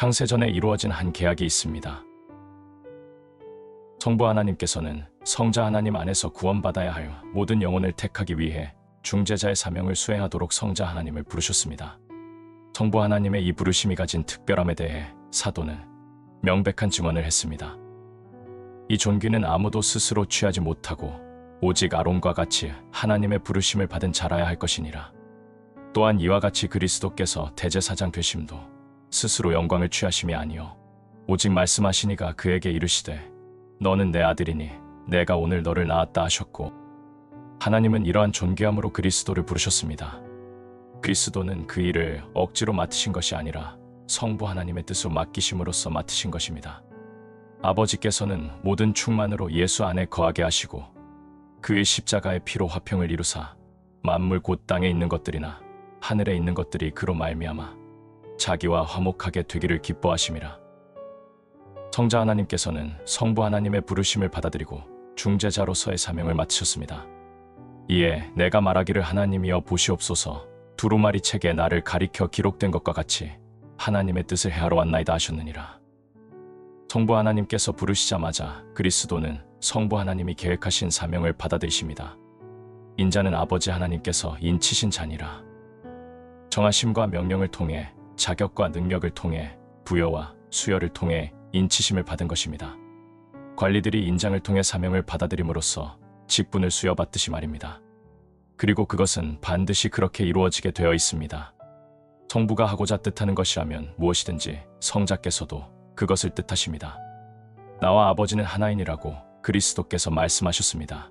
창세 전에 이루어진 한 계약이 있습니다. 성부 하나님께서는 성자 하나님 안에서 구원받아야 할 모든 영혼을 택하기 위해 중재자의 사명을 수행하도록 성자 하나님을 부르셨습니다. 성부 하나님의 이 부르심이 가진 특별함에 대해 사도는 명백한 증언을 했습니다. 이 존귀는 아무도 스스로 취하지 못하고 오직 아론과 같이 하나님의 부르심을 받은 자라야 할 것이니라. 또한 이와 같이 그리스도께서 대제사장 되심도 스스로 영광을 취하심이 아니요 오직 말씀하시니가 그에게 이르시되 너는 내 아들이니 내가 오늘 너를 낳았다 하셨고, 하나님은 이러한 존귀함으로 그리스도를 부르셨습니다. 그리스도는 그 일을 억지로 맡으신 것이 아니라 성부 하나님의 뜻으로 맡기심으로써 맡으신 것입니다. 아버지께서는 모든 충만으로 예수 안에 거하게 하시고 그의 십자가의 피로 화평을 이루사 만물 곧 땅에 있는 것들이나 하늘에 있는 것들이 그로 말미암아 자기와 화목하게 되기를 기뻐하심이라. 성자 하나님께서는 성부 하나님의 부르심을 받아들이고 중재자로서의 사명을 맡으셨습니다. 이에 내가 말하기를 하나님이여 보시옵소서 두루마리 책에 나를 가리켜 기록된 것과 같이 하나님의 뜻을 행하러 왔나이다 하셨느니라. 성부 하나님께서 부르시자마자 그리스도는 성부 하나님이 계획하신 사명을 받아들이십니다. 인자는 아버지 하나님께서 인치신 자니라. 정하심과 명령을 통해 자격과 능력을 통해 부여와 수여를 통해 인치심을 받은 것입니다. 관리들이 인장을 통해 사명을 받아들임으로써 직분을 수여받듯이 말입니다. 그리고 그것은 반드시 그렇게 이루어지게 되어 있습니다. 성부가 하고자 뜻하는 것이라면 무엇이든지 성자께서도 그것을 뜻하십니다. 나와 아버지는 하나이니라고 그리스도께서 말씀하셨습니다.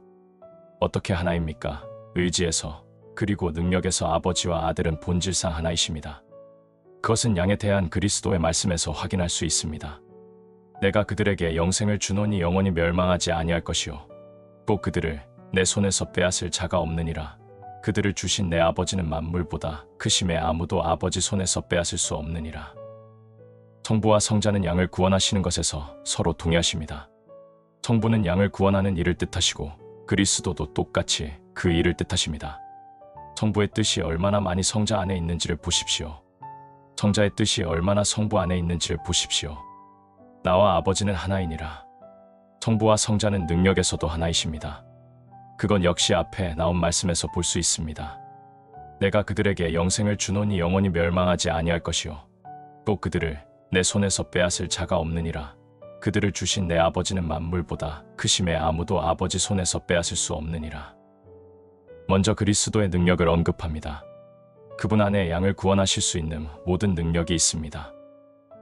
어떻게 하나입니까? 의지에서 그리고 능력에서 아버지와 아들은 본질상 하나이십니다. 그것은 양에 대한 그리스도의 말씀에서 확인할 수 있습니다. 내가 그들에게 영생을 주노니 영원히 멸망하지 아니할 것이요 또 그들을 내 손에서 빼앗을 자가 없느니라. 그들을 주신 내 아버지는 만물보다 크심에 아무도 아버지 손에서 빼앗을 수 없느니라. 성부와 성자는 양을 구원하시는 것에서 서로 동의하십니다. 성부는 양을 구원하는 일을 뜻하시고 그리스도도 똑같이 그 일을 뜻하십니다. 성부의 뜻이 얼마나 많이 성자 안에 있는지를 보십시오. 성자의 뜻이 얼마나 성부 안에 있는지를 보십시오. 나와 아버지는 하나이니라. 성부와 성자는 능력에서도 하나이십니다. 그건 역시 앞에 나온 말씀에서 볼 수 있습니다. 내가 그들에게 영생을 주노니 영원히 멸망하지 아니할 것이요 또 그들을 내 손에서 빼앗을 자가 없느니라. 그들을 주신 내 아버지는 만물보다 크심에 아무도 아버지 손에서 빼앗을 수 없느니라. 먼저 그리스도의 능력을 언급합니다. 그분 안에 양을 구원하실 수 있는 모든 능력이 있습니다.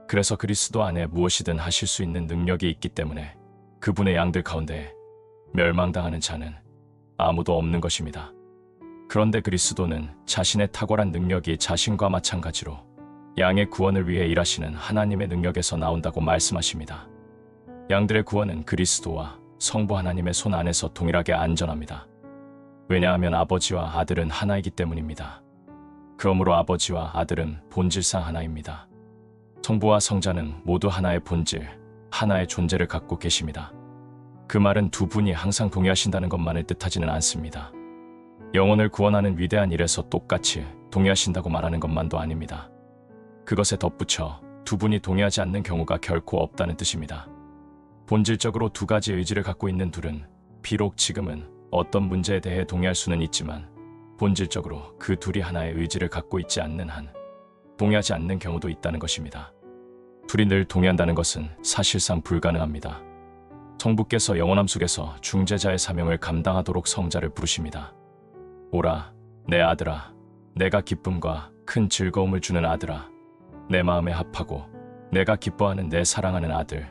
그래서 그리스도 안에 무엇이든 하실 수 있는 능력이 있기 때문에 그분의 양들 가운데 멸망당하는 자는 아무도 없는 것입니다. 그런데 그리스도는 자신의 탁월한 능력이 자신과 마찬가지로 양의 구원을 위해 일하시는 하나님의 능력에서 나온다고 말씀하십니다. 양들의 구원은 그리스도와 성부 하나님의 손 안에서 동일하게 안전합니다. 왜냐하면 아버지와 아들은 하나이기 때문입니다. 그러므로 아버지와 아들은 본질상 하나입니다. 성부와 성자는 모두 하나의 본질, 하나의 존재를 갖고 계십니다. 그 말은 두 분이 항상 동의하신다는 것만을 뜻하지는 않습니다. 영혼을 구원하는 위대한 일에서 똑같이 동의하신다고 말하는 것만도 아닙니다. 그것에 덧붙여 두 분이 동의하지 않는 경우가 결코 없다는 뜻입니다. 본질적으로 두 가지 의지를 갖고 있는 둘은 비록 지금은 어떤 문제에 대해 동의할 수는 있지만 본질적으로 그 둘이 하나의 의지를 갖고 있지 않는 한 동의하지 않는 경우도 있다는 것입니다. 둘이 늘 동의한다는 것은 사실상 불가능합니다. 성부께서 영원함 속에서 중재자의 사명을 감당하도록 성자를 부르십니다. 오라, 내 아들아, 내가 기쁨과 큰 즐거움을 주는 아들아, 내 마음에 합하고 내가 기뻐하는 내 사랑하는 아들,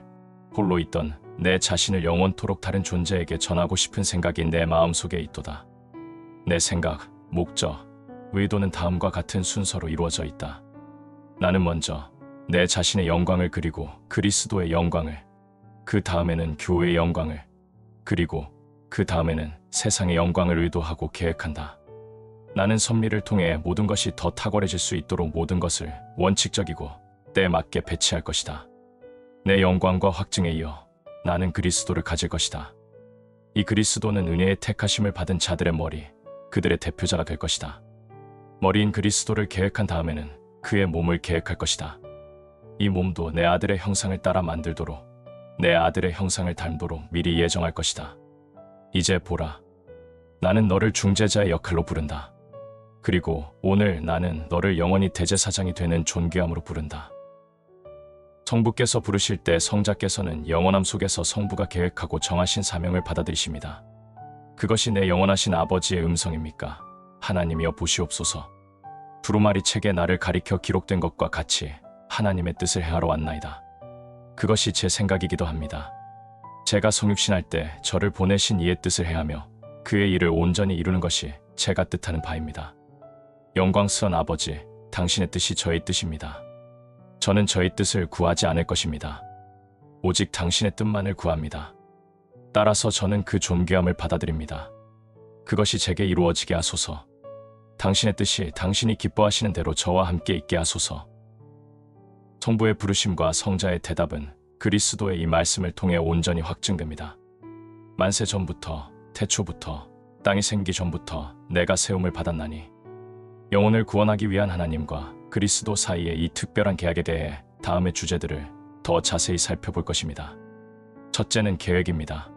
홀로 있던 내 자신을 영원토록 다른 존재에게 전하고 싶은 생각이 내 마음속에 있도다. 내 생각, 목적, 의도는 다음과 같은 순서로 이루어져 있다. 나는 먼저 내 자신의 영광을 그리고 그리스도의 영광을, 그 다음에는 교회의 영광을, 그리고 그 다음에는 세상의 영광을 의도하고 계획한다. 나는 섭리를 통해 모든 것이 더 탁월해질 수 있도록 모든 것을 원칙적이고 때에 맞게 배치할 것이다. 내 영광과 확증에 이어 나는 그리스도를 가질 것이다. 이 그리스도는 은혜의 택하심을 받은 자들의 머리, 그들의 대표자가 될 것이다. 머리인 그리스도를 계획한 다음에는 그의 몸을 계획할 것이다. 이 몸도 내 아들의 형상을 따라 만들도록 내 아들의 형상을 닮도록 미리 예정할 것이다. 이제 보라. 나는 너를 중재자의 역할로 부른다. 그리고 오늘 나는 너를 영원히 대제사장이 되는 존귀함으로 부른다. 성부께서 부르실 때 성자께서는 영원함 속에서 성부가 계획하고 정하신 사명을 받아들이십니다. 그것이 내 영원하신 아버지의 음성입니까? 하나님이여 보시옵소서. 두루마리 책에 나를 가리켜 기록된 것과 같이 하나님의 뜻을 행하러 왔나이다. 그것이 제 생각이기도 합니다. 제가 성육신할 때 저를 보내신 이의 뜻을 행하며 그의 일을 온전히 이루는 것이 제가 뜻하는 바입니다. 영광스러운 아버지, 당신의 뜻이 저의 뜻입니다. 저는 저의 뜻을 구하지 않을 것입니다. 오직 당신의 뜻만을 구합니다. 따라서 저는 그 존귀함을 받아들입니다. 그것이 제게 이루어지게 하소서. 당신의 뜻이 당신이 기뻐하시는 대로 저와 함께 있게 하소서. 성부의 부르심과 성자의 대답은 그리스도의 이 말씀을 통해 온전히 확증됩니다. 만세 전부터, 태초부터, 땅이 생기 전부터 내가 세움을 받았나니. 영혼을 구원하기 위한 하나님과 그리스도 사이의 이 특별한 계약에 대해 다음의 주제들을 더 자세히 살펴볼 것입니다. 첫째는 계획입니다.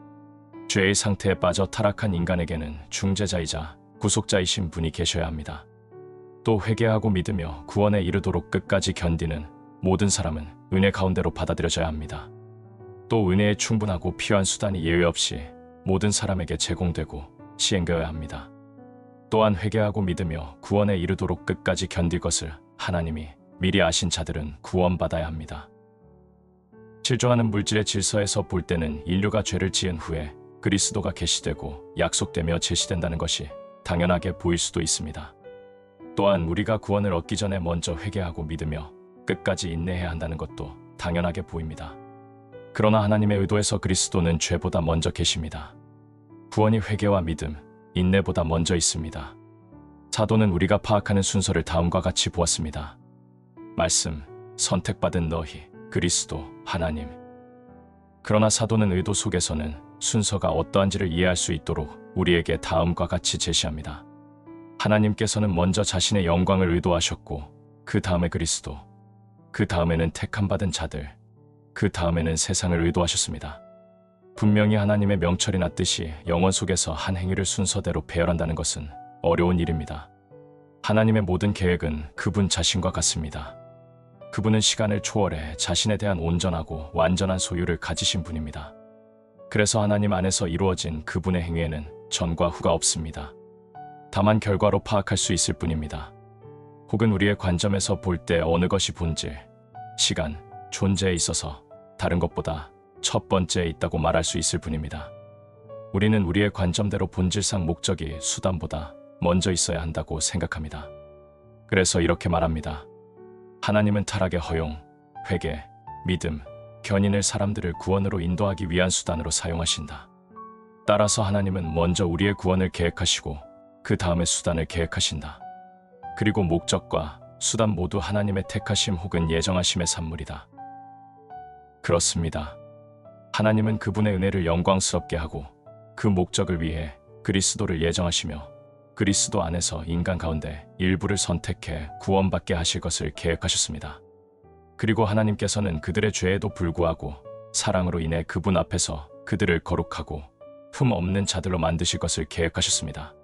죄의 상태에 빠져 타락한 인간에게는 중재자이자 구속자이신 분이 계셔야 합니다. 또 회개하고 믿으며 구원에 이르도록 끝까지 견디는 모든 사람은 은혜 가운데로 받아들여져야 합니다. 또 은혜에 충분하고 필요한 수단이 예외 없이 모든 사람에게 제공되고 시행되어야 합니다. 또한 회개하고 믿으며 구원에 이르도록 끝까지 견딜 것을 하나님이 미리 아신 자들은 구원받아야 합니다. 실존하는 물질의 질서에서 볼 때는 인류가 죄를 지은 후에 그리스도가 계시되고 약속되며 제시된다는 것이 당연하게 보일 수도 있습니다. 또한 우리가 구원을 얻기 전에 먼저 회개하고 믿으며 끝까지 인내해야 한다는 것도 당연하게 보입니다. 그러나 하나님의 의도에서 그리스도는 죄보다 먼저 계십니다. 구원이 회개와 믿음, 인내보다 먼저 있습니다. 사도는 우리가 파악하는 순서를 다음과 같이 보았습니다. 말씀, 선택받은 너희, 그리스도, 하나님. 그러나 사도는 의도 속에서는 순서가 어떠한지를 이해할 수 있도록 우리에게 다음과 같이 제시합니다. 하나님께서는 먼저 자신의 영광을 의도하셨고 그 다음에 그리스도, 그 다음에는 택함받은 자들, 그 다음에는 세상을 의도하셨습니다. 분명히 하나님의 명철이나 뜻이 영원 속에서 한 행위를 순서대로 배열한다는 것은 어려운 일입니다. 하나님의 모든 계획은 그분 자신과 같습니다. 그분은 시간을 초월해 자신에 대한 온전하고 완전한 소유를 가지신 분입니다. 그래서 하나님 안에서 이루어진 그분의 행위에는 전과 후가 없습니다. 다만 결과로 파악할 수 있을 뿐입니다. 혹은 우리의 관점에서 볼 때 어느 것이 본질, 시간, 존재에 있어서 다른 것보다 첫 번째에 있다고 말할 수 있을 뿐입니다. 우리는 우리의 관점대로 본질상 목적이 수단보다 먼저 있어야 한다고 생각합니다. 그래서 이렇게 말합니다. 하나님은 타락의 허용, 회개, 믿음, 견인을 사람들을 구원으로 인도하기 위한 수단으로 사용하신다. 따라서 하나님은 먼저 우리의 구원을 계획하시고 그 다음에 수단을 계획하신다. 그리고 목적과 수단 모두 하나님의 택하심 혹은 예정하심의 산물이다. 그렇습니다. 하나님은 그분의 은혜를 영광스럽게 하고 그 목적을 위해 그리스도를 예정하시며 그리스도 안에서 인간 가운데 일부를 선택해 구원받게 하실 것을 계획하셨습니다. 그리고 하나님께서는 그들의 죄에도 불구하고 사랑으로 인해 그분 앞에서 그들을 거룩하고 흠 없는 자들로 만드실 것을 계획하셨습니다.